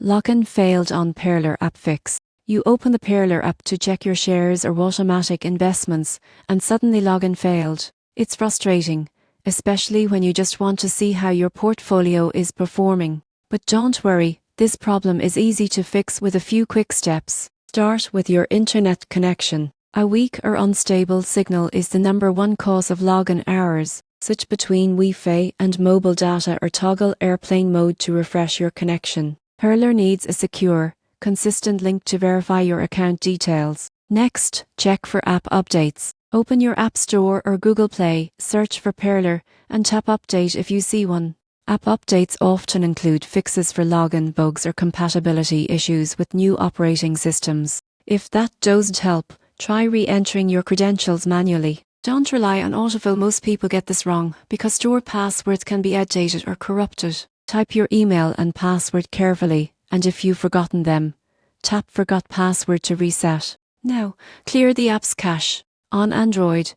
Login failed on Pearler app fix. You open the Pearler app to check your shares or automatic investments, and suddenly login failed. It's frustrating, especially when you just want to see how your portfolio is performing. But don't worry, this problem is easy to fix with a few quick steps. Start with your internet connection. A weak or unstable signal is the #1 cause of login errors. Switch between Wi-Fi and mobile data or toggle airplane mode to refresh your connection. Pearler needs a secure, consistent link to verify your account details. Next, check for app updates. Open your App Store or Google Play, search for Pearler, and tap Update if you see one. App updates often include fixes for login bugs or compatibility issues with new operating systems. If that doesn't help, try re-entering your credentials manually. Don't rely on autofill. Most people get this wrong because stored passwords can be outdated or corrupted. Type your email and password carefully, and if you've forgotten them, tap Forgot Password to reset. Now, clear the app's cache. On Android,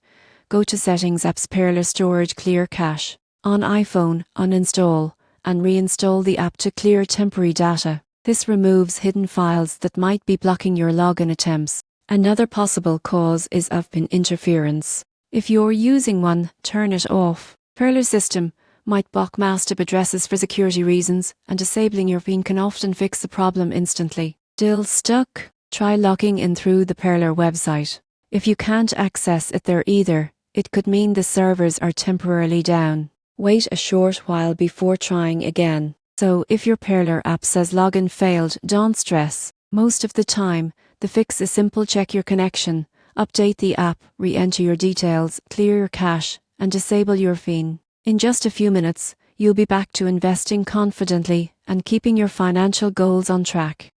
go to Settings, Apps, Pearler Storage, Clear Cache. On iPhone, uninstall and reinstall the app to clear temporary data. This removes hidden files that might be blocking your login attempts. Another possible cause is of PIN interference. If you're using one, turn it off. Pearler system might block master addresses for security reasons, and disabling your PIN can often fix the problem instantly. Still stuck? Try logging in through the Pearler website. If you can't access it there either, it could mean the servers are temporarily down. Wait a short while before trying again. So if your Pearler app says login failed, don't stress. Most of the time, the fix is simple. Check your connection, update the app, re-enter your details, clear your cache, and disable your PIN. In just a few minutes, you'll be back to investing confidently and keeping your financial goals on track.